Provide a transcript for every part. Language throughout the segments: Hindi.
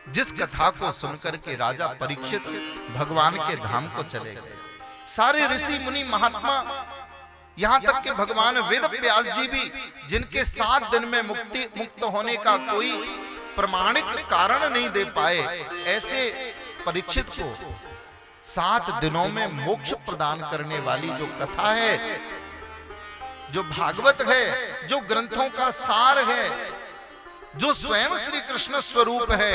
जिस कथा को सुनकर के राजा परीक्षित भगवान के धाम को चले गए। सारे ऋषि मुनि महात्मा, यहां तक कि भगवान वेद व्यास जी भी, जिनके 7 दिन में मुक्त होने का कोई प्रमाणिक कारण नहीं दे पाए, ऐसे परीक्षित को 7 दिनों में मोक्ष प्रदान करने वाली जो कथा है, जो भागवत है, जो ग्रंथों का सार है, जो स्वयं श्री कृष्ण स्वरूप है,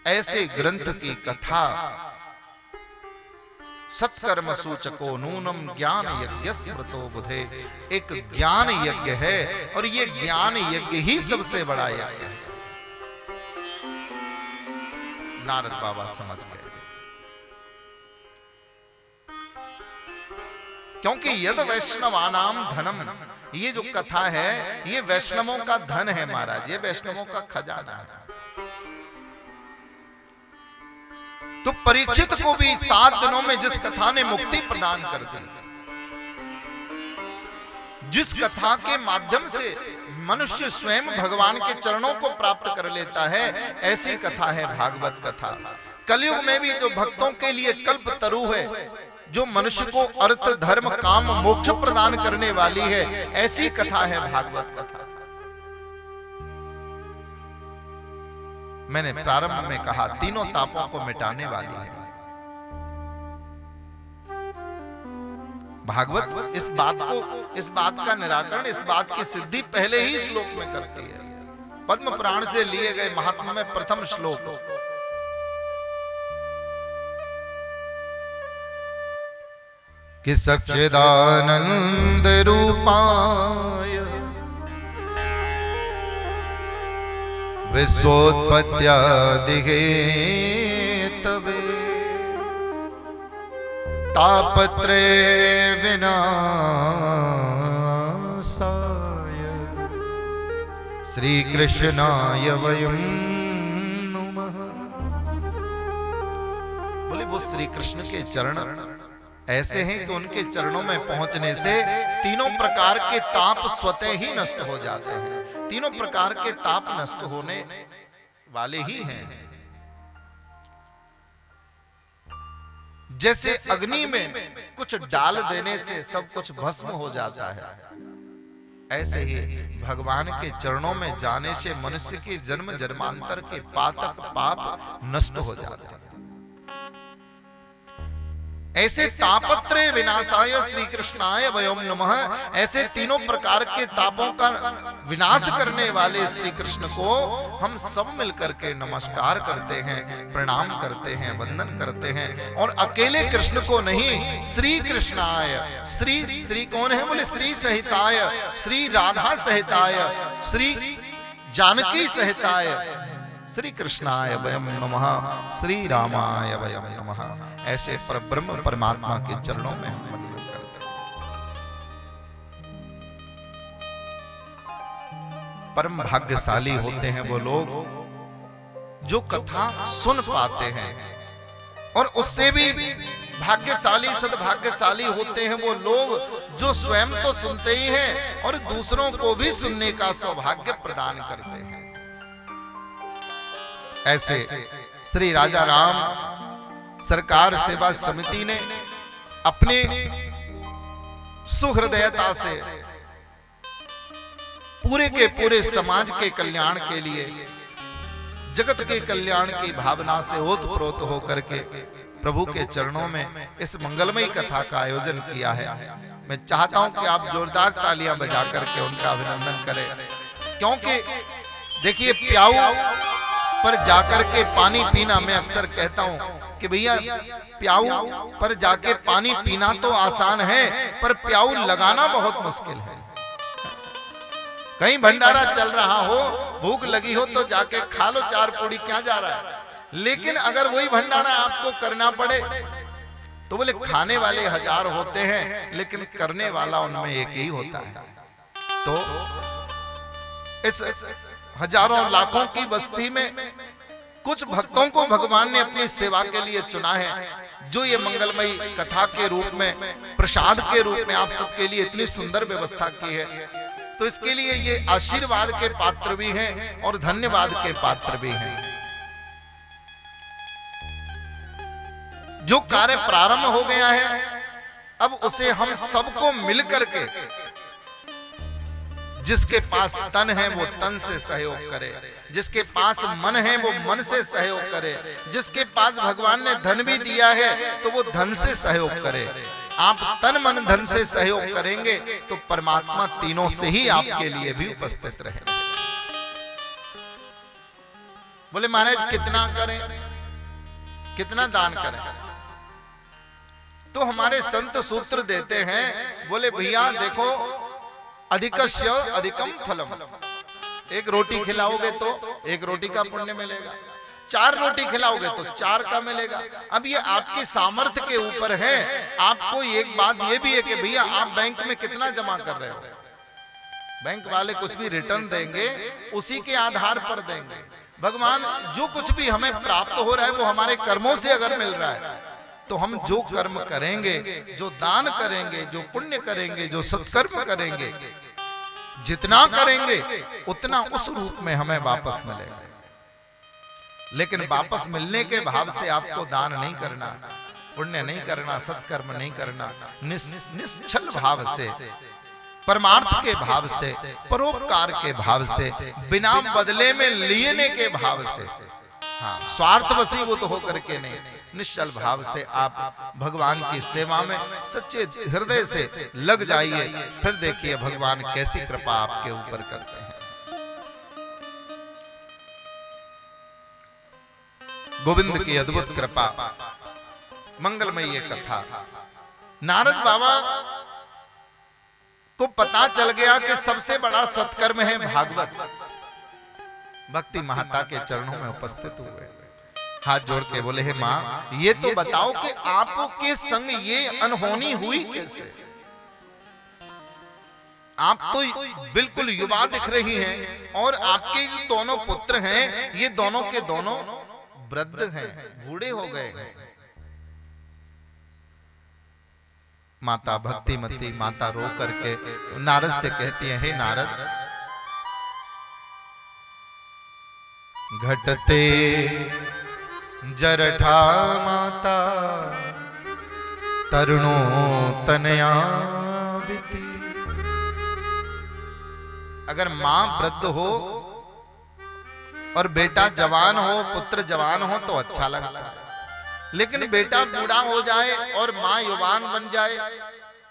ऐसे ग्रंथ की कथा सत्कर्म सूचको नूनम ज्ञान यज्ञ स्मृतो बुधे, एक ज्ञान यज्ञ है और ये ज्ञान यज्ञ ही सबसे बड़ा यज्ञ है। नारद बाबा समझ गए, क्योंकि यद वैष्णवानाम धनम, ये जो कथा है ये वैष्णवों का धन है महाराज, ये वैष्णवों का खजाना है। तो परीक्षित को भी 7 दिनों में जिस कथा ने मुक्ति प्रदान कर दी, जिस कथा के माध्यम से मनुष्य स्वयं भगवान के चरणों को प्राप्त कर लेता है, ऐसी कथा है भागवत कथा। कलयुग में भी जो भक्तों के लिए कल्प तरु है, जो मनुष्य को अर्थ धर्म काम मोक्ष प्रदान करने वाली है, ऐसी कथा है भागवत कथा। मैंने प्रारंभ में कहा तीनों तापों को मिटाने वाली है भागवत। इस बात का निराकरण, इस बात की सिद्धि पहले ही श्लोक में करती है। पद्म पुराण से लिए गए महात्मा में प्रथम श्लोक, कि सच्चिदानंद रूपाय विश्वोत्पत्त्यादिहे तवे तापत्रे विनाशाय श्री कृष्णाय वयं नुमः। बोले वो श्री कृष्ण के चरण ऐसे हैं कि उनके चरणों में पहुंचने से तीनों प्रकार के ताप स्वतः ही नष्ट हो जाते हैं। तीनों प्रकार के ताप नष्ट होने वाले ही हैं। जैसे अग्नि में कुछ डाल देने से सब कुछ भस्म हो जाता है, ऐसे ही भगवान के चरणों में जाने से मनुष्य के जन्म जन्मांतर के पातक पाप नष्ट हो जाते हैं। ऐसे तापत्रे विनाशाय श्री कृष्णाय वयं नमः, ऐसे तीनों प्रकार के तापों का विनाश करने वाले श्री कृष्ण को हम सब मिलकर के नमस्कार करते हैं, प्रणाम करते हैं, वंदन करते हैं। और अकेले कृष्ण को नहीं, श्री कृष्णाय, श्री कौन है? बोले श्री सहिताय, श्री राधा सहिताय, श्री जानकी सहिताय श्री कृष्णाय वयं नमः, श्री रामाय वयं नमः। ऐसे परब्रह्म परमात्मा के चरणों में हम वंदन करते हैं। परम भाग्यशाली होते हैं वो लोग जो कथा सुन पाते हैं, और उससे भी भाग्यशाली सद्भाग्यशाली होते हैं वो लोग जो स्वयं तो सुनते ही हैं और दूसरों को भी सुनने का सौभाग्य प्रदान करते हैं। ऐसे श्री राजा राम सरकार सेवा समिति ने अपने सुहृदयता से पूरे के पूरे समाज के कल्याण के लिए, जगत के कल्याण की भावना से ओतप्रोत होकर के प्रभु के चरणों में इस मंगलमयी कथा का आयोजन किया है। मैं चाहता हूं कि आप जोरदार तालियां बजा करके उनका अभिनंदन करें, क्योंकि देखिए प्याऊ पर जाकर के पानी पीना, मैं अक्सर कहता हूं कि भैया प्याऊ पर जाके पानी पीना तो आसान है, पर प्याऊ लगाना बहुत मुश्किल है। कहीं भंडारा चल रहा हो, भूख लगी हो तो जाके खा लो 4 पूड़ी, क्या जा रहा है। लेकिन अगर वही भंडारा आपको करना पड़े तो बोले खाने वाले 1000 होते हैं लेकिन करने वाला उनमें एक ही होता है। तो इस हजारों लाखों की बस्ती में कुछ भक्तों को भगवान ने अपनी सेवा के लिए चुना है, जो ये मंगलमयी कथा के रूप में, प्रसाद के रूप में आप सबके लिए इतनी सुंदर व्यवस्था की है। तो इसके लिए ये आशीर्वाद के पात्र भी हैं और धन्यवाद के पात्र भी हैं। जो कार्य प्रारंभ हो गया है अब उसे हम सबको मिलकर के, जिसके पास तन है वो तन से सहयोग करे, जिसके पास मन है वो मन से सहयोग करे, जिसके पास भगवान ने धन भी दिया है तो वो धन से सहयोग करे। आप तन मन धन से सहयोग करेंगे तो परमात्मा तीनों से ही आपके लिए भी उपस्थित रहे। बोले महाराज कितना करें, कितना दान करें? तो हमारे संत सूत्र देते हैं, बोले भैया देखो, अधिकस्य अधिकम फलम। एक रोटी खिलाओगे तो एक रोटी का पुण्य मिलेगा, 4 रोटी खिलाओगे तो 4 का मिलेगा। अब ये आपकी सामर्थ्य के ऊपर है। आपको एक बात ये भी है कि भैया आप बैंक में कितना जमा कर रहे हो, बैंक वाले कुछ भी रिटर्न देंगे उसी के आधार पर देंगे। भगवान जो कुछ भी हमें प्राप्त हो रहा है वो हमारे कर्मों से अगर मिल रहा है तो हम जो कर्म करेंगे, जो दान करेंगे, जो पुण्य करेंगे, जो सत्कर्म करेंगे, जितना करेंगे उतना उस रूप में हमें वापस मिलेगा। लेकिन वापस मिलने के भाव से आपको दान नहीं करना, पुण्य नहीं करना, सत्कर्म नहीं करना, निश्चल भाव से, परमार्थ के भाव से, परोपकार के भाव से, बिना बदले में लेने के भाव से, हाँ, स्वार्थ वशीभूत होकर के नहीं, निश्चल भाव से आप भगवान की सेवा में सच्चे हृदय से लग जाइए। फिर देखिए भगवान कैसी कृपा आपके ऊपर करते हैं। गोविंद की अद्भुत कृपा, मंगलमयी कथा। नारद बाबा को पता चल गया कि सबसे बड़ा सत्कर्म है भागवत। भक्ति महाता के चरणों में उपस्थित हुए, हाथ जोड़ के बोले, हे माँ ये तो बताओ कि आपके संग ये अनहोनी हुई कैसे? आप तो बिल्कुल युवा दिख रही हैं और आपके जो दोनों पुत्र हैं ये दोनों के दोनों वृद्ध हैं, बूढ़े हो गए हैं। माता भक्तिमती माता रो करके नारद से कहती है, हे नारद, घटते जरठा माता तरुणो तनया बिती। अगर मां वृद्ध हो और बेटा जवान हो, पुत्र जवान हो तो अच्छा लगता है, लेकिन बेटा बूढ़ा हो जाए और मां युवान बन जाए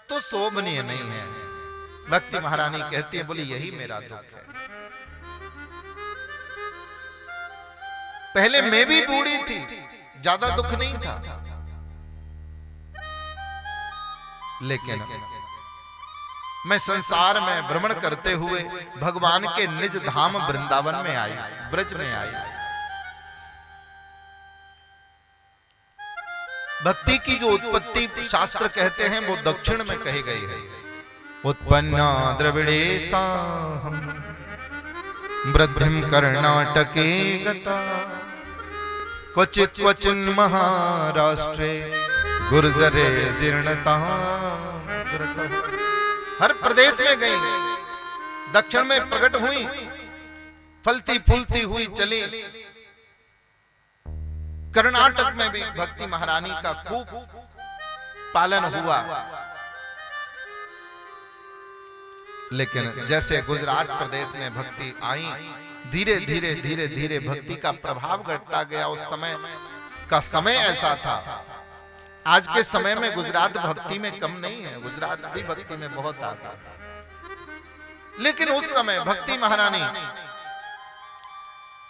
तो शोभनीय नहीं है। भक्ति महारानी कहती है, बोली यही मेरा दुख है। पहले मैं भी बूढ़ी थी, ज्यादा दुख नहीं था, लेकिन मैं संसार में भ्रमण करते हुए भगवान के निज धाम वृंदावन में आई, ब्रज में आई। भक्ति की जो उत्पत्ति शास्त्र कहते हैं वो दक्षिण में कही गई है। उत्पन्ना द्रविड़ेशाहम् वृद्धिं कर्णाटके गता क्वचित् क्वचिन् महाराष्ट्रे गुर्जरे जीर्णता। हर प्रदेश में गई, दक्षिण में प्रकट हुई, फलती फूलती हुई चली। कर्नाटक में भी भक्ति महारानी का खूब पालन हुआ, लेकिन जैसे गुजरात प्रदेश में भक्ति आई, धीरे धीरे धीरे धीरे भक्ति का प्रभाव घटता गया। उस समय का समय ऐसा था। आज के समय में गुजरात भक्ति में कम नहीं है, गुजरात भी भक्ति में बहुत आता, लेकिन उस समय भक्ति महारानी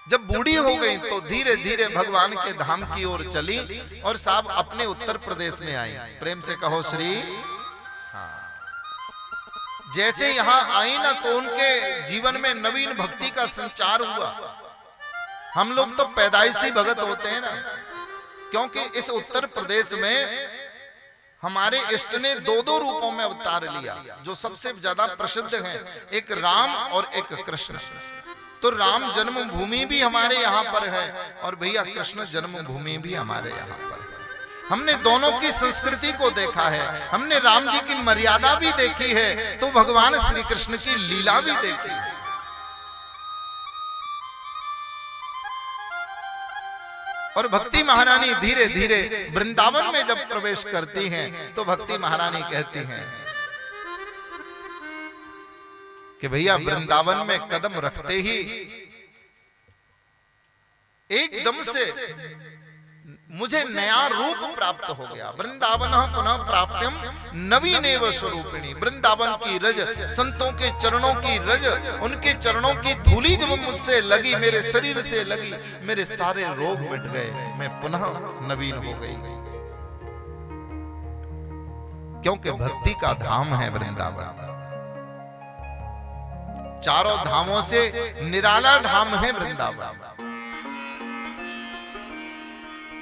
जब बूढ़ी हो गई तो धीरे धीरे भगवान के धाम की ओर चली और साहब अपने उत्तर प्रदेश में आई। प्रेम से कहो श्री। हाँ। जैसे यहां आई ना तो उनके जीवन में नवीन भक्ति का संचार हुआ। हम लोग तो पैदाइशी भगत होते हैं ना, क्योंकि इस उत्तर प्रदेश में हमारे इष्ट ने 2-2 रूपों में अवतार लिया, जो सबसे ज्यादा प्रसिद्ध हैं, एक राम और एक कृष्ण। तो राम जन्मभूमि भी हमारे यहाँ पर है और भैया कृष्ण जन्मभूमि भी हमारे यहाँ पर है। हमने दोनों की संस्कृति को देखा है, हमने राम जी की मर्यादा भी देखी है, तो भगवान श्री कृष्ण की लीला भी देखी है। और भक्ति महारानी धीरे धीरे वृंदावन में जब प्रवेश करती हैं तो भक्ति महारानी कहती हैं कि भैया वृंदावन में कदम रखते ही एकदम से मुझे नया रूप प्राप्त हो गया। वृंदावन पुनः प्राप्यम नवीनेव स्वरूपिणी। वृंदावन की रज, संतों के चरणों की रज, उनके चरणों की धूली जब मुझसे लगी, मेरे शरीर से लगी, मेरे सारे रोग मिट गए, मैं पुनः नवीन हो गई। क्योंकि भक्ति का धाम है वृंदावन। चारों धामों से निराला धाम है वृंदावन।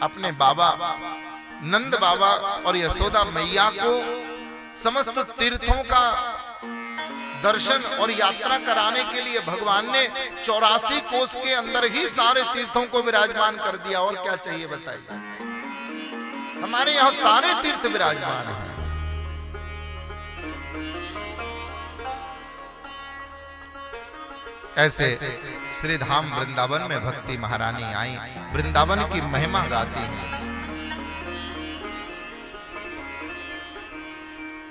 अपने बाबा नंद बाबा और यशोदा मैया को समस्त तीर्थों का दर्शन और यात्रा कराने के लिए भगवान ने 84 कोस के अंदर ही सारे तीर्थों को विराजमान कर दिया। और क्या चाहिए बताइए? हमारे यहां सारे तीर्थ विराजमान हैं। ऐसे श्री धाम वृंदावन में भक्ति महारानी आई, वृंदावन की महिमा गाती हैं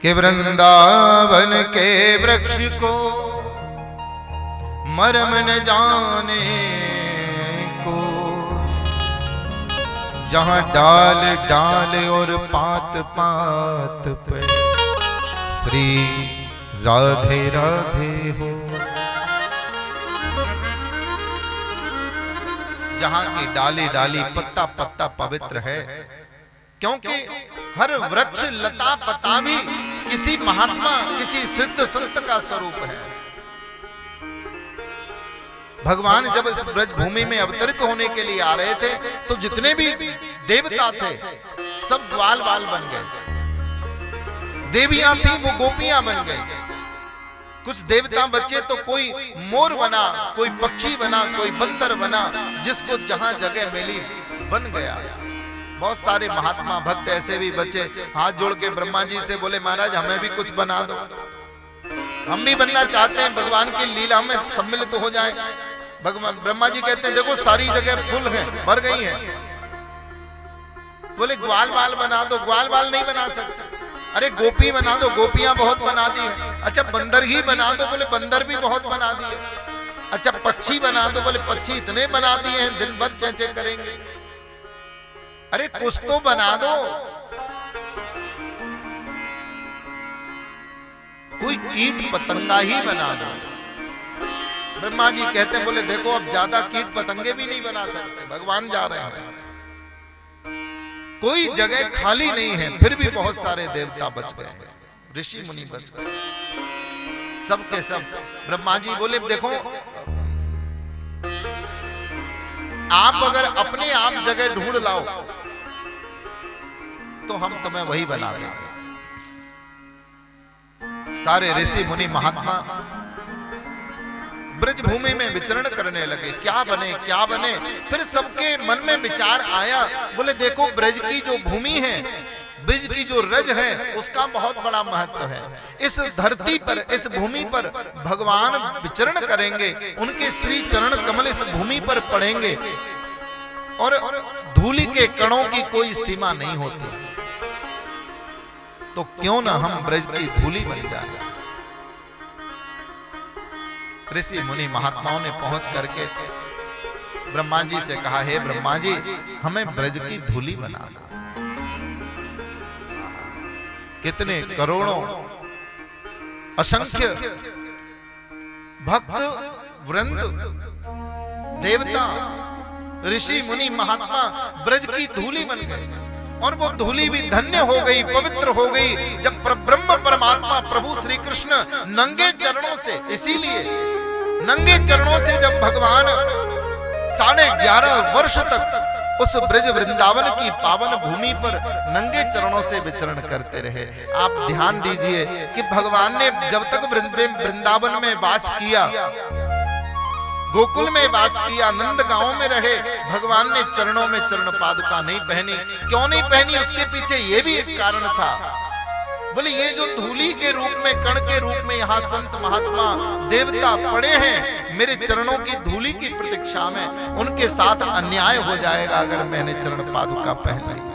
कि वृंदावन के वृक्ष को मर्म न जाने को, जहां डाल डाल और पात पात पे श्री राधे राधे हो। जहां की डाली डाली पत्ता पत्ता पवित्र है, क्योंकि हर वृक्ष लता पत्ता भी किसी महात्मा, किसी सिद्ध संत का स्वरूप है। भगवान जब इस ब्रज भूमि में अवतरित होने के लिए आ रहे थे तो जितने भी देवता थे सब ग्वाल बाल बन गए, देवियां थी वो गोपियां बन गई। कुछ देवता बच्चे तो कोई मोर बना, कोई पक्षी बना, कोई बंदर बना, जिसको जहां जगह मिली बन गया। बहुत सारे महात्मा भक्त ऐसे भी बच्चे हाथ जोड़ के ब्रह्मा जी से बोले महाराज हमें भी कुछ बना दो, हम भी बनना चाहते हैं, भगवान की लीला में सम्मिलित हो जाए। भगवान ब्रह्मा जी कहते हैं देखो सारी जगह फुल है, भर गई है। बोले ग्वाल बाल बना दो, ग्वाल बाल नहीं बना सकते। अरे गोपी बना दो, गोपियां बहुत बना दी है। अच्छा बंदर ही बना दो, बोले बंदर भी बहुत बना दिए। अच्छा पक्षी बना दो, बोले पक्षी इतने बना दिए हैं दिन भर चेंचे करेंगे। अरे कुछ तो बना दो, कोई कीट पतंगा ही बना दो। ब्रह्मा जी कहते बोले देखो अब ज्यादा कीट पतंगे भी नहीं बना सकते, भगवान जा रहे हैं, कोई जगह खाली नहीं है। फिर भी बहुत सारे देवता बच गए, ऋषि मुनि बच गए, सब के सब। ब्रह्मा जी बोले देखो आप अगर अपने आप जगह ढूंढ लाओ तो हम तुम्हें वही बना देंगे। सारे ऋषि मुनि महात्मा ब्रज भूमि में विचरण करने लगे, क्या बने क्या बने। फिर सबके मन में विचार आया, बोले देखो ब्रज की जो भूमि है, ब्रज की जो रज है उसका बहुत बड़ा महत्व है। इस धरती पर, इस भूमि पर भगवान विचरण करेंगे, उनके श्री चरण कमल इस भूमि पर पड़ेंगे और धूलि के कणों की कोई सीमा नहीं होती, तो क्यों ना हम ब्रज की धूलि बन जाए। ऋषि मुनि महात्माओं ने पहुंच करके ब्रह्मा जी से कहा, हे ब्रह्मा जी हमें ब्रज की धूलि बना दो। कितने करोड़ों असंख्य भक्त वृंद, देवता, ऋषि मुनि महात्मा ब्रज की धूलि बन गए और वो धूलि भी धन्य हो गई, पवित्र हो गई जब ब्रह्म परमात्मा प्रभु श्री कृष्ण नंगे चरणों से, इसीलिए नंगे चरणों से जब भगवान 11.5 वर्ष तक उस ब्रज वृंदावन की पावन भूमि पर नंगे चरणों से विचरण करते रहे। आप ध्यान दीजिए कि भगवान ने जब तक वृंदावन में वास किया, गोकुल में वास किया, नंद गांव में रहे, भगवान ने चरणों में चरण पादुका नहीं पहनी। क्यों नहीं पहनी? उसके पीछे यह भी एक कारण था बोले ये जो धूली के रूप में, कण के रूप में यहाँ संत महात्मा देवता पड़े हैं, मेरे चरणों की धूली की प्रतीक्षा में, उनके साथ अन्याय हो जाएगा अगर मैंने चरण पादुका पहन ली।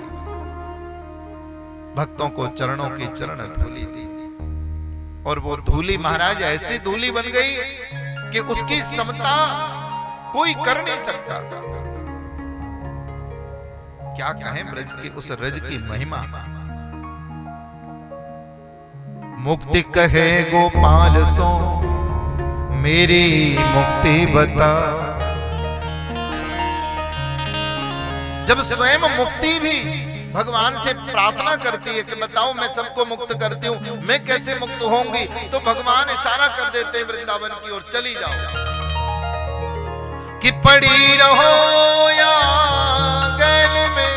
भक्तों को चरणों की चरण धूली दी, और वो धूली महाराज ऐसी धूली बन गई कि उसकी समता कोई कर नहीं सकता। क्या कहें ब्रज की उस रज की महिमा। मुक्ति कहे गोपाल सो मेरी मुक्ति बता। जब स्वयं मुक्ति भी भगवान से प्रार्थना करती है कि बताओ मैं सबको मुक्त करती हूं, मैं कैसे मुक्त होंगी, तो भगवान इशारा कर देते हैं वृंदावन की ओर, चली जाओ कि पड़ी रहो या गैल में,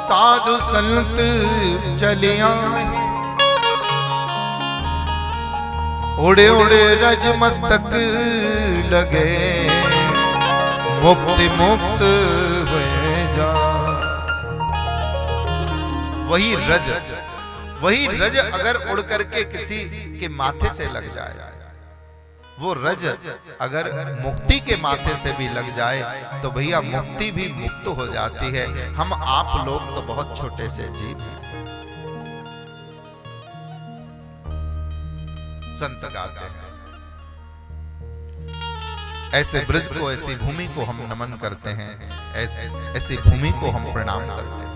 साधु संत चले आए, उड़े उड़े रज मस्तक लगे, मुक्ति मुक्त हुए जा। वही रज अगर उड़ करके किसी के माथे से लग जाए, वो रज अगर मुक्ति के माथे से भी लग जाए तो भैया मुक्ति भी मुक्त हो जाती है। हम आप लोग तो बहुत छोटे से जीव हैं। संत गाते हैं ऐसे ब्रज को, ऐसी भूमि को हम नमन करते हैं, ऐसी भूमि को हम प्रणाम करते हैं।